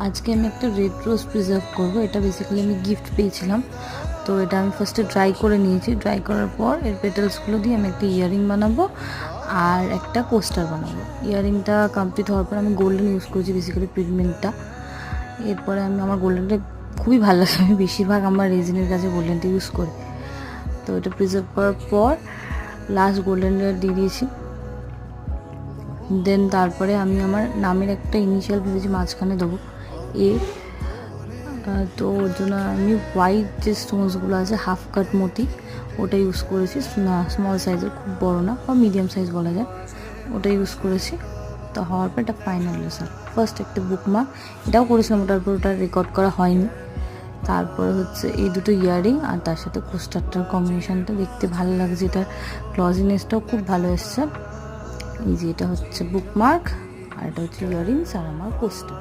আজকে আমি একটা রেড রোজ প্রিজার্ভ করবো। এটা বেসিক্যালি আমি গিফট পেয়েছিলাম, তো এটা আমি ফার্স্টে ড্রাই করে নিয়েছি। ড্রাই করার পর এর পেটালসগুলো দিয়ে আমি একটা ইয়ারিং বানাবো আর একটা কোস্টার বানাবো। ইয়ারিংটা কমপ্লিট হওয়ার পর আমি গোল্ডেন ইউজ করেছি, বেসিক্যালি পিগমেন্টটা। এরপরে আমি আমার গোল্ডেনটা খুবই ভালো লাগে, আমি বেশিরভাগ আমার রেজিনের কাছে গোল্ডেনটা ইউজ করি। তো এটা প্রিজার্ভ করার পর লাস্ট গোল্ডেন লেয়ার দিয়ে দিয়েছি। দেন তারপরে আমি আমার নামের একটা ইনিশিয়াল ভেবেছি মাঝখানে দেবো এ। তো ওর জন্য আমি হোয়াইট যে স্টোনসগুলো আছে হাফ কাট মতি, ওটা ইউজ করেছি। স্মল সাইজের, খুব বড় না, বা মিডিয়াম সাইজ বলা যায়, ওটা ইউজ করেছি। তো হওয়ার পর এটা ফাইনাল রেজাল্ট। ফার্স্ট একটা বুকমার্ক এটাও করেছিলাম, ওটার পর ওটা রেকর্ড করা হয়নি। তারপরে হচ্ছে এই দুটো ইয়ারিং আর তার সাথে কোস্টারটার কম্বিনেশনটা দেখতে ভালো লাগছে, এটার গ্লজিনেসটাও খুব ভালো এসছে। এই যে এটা হচ্ছে বুকমার্ক আর এটা হচ্ছে ইয়ারিংস আর আমার কোস্টার।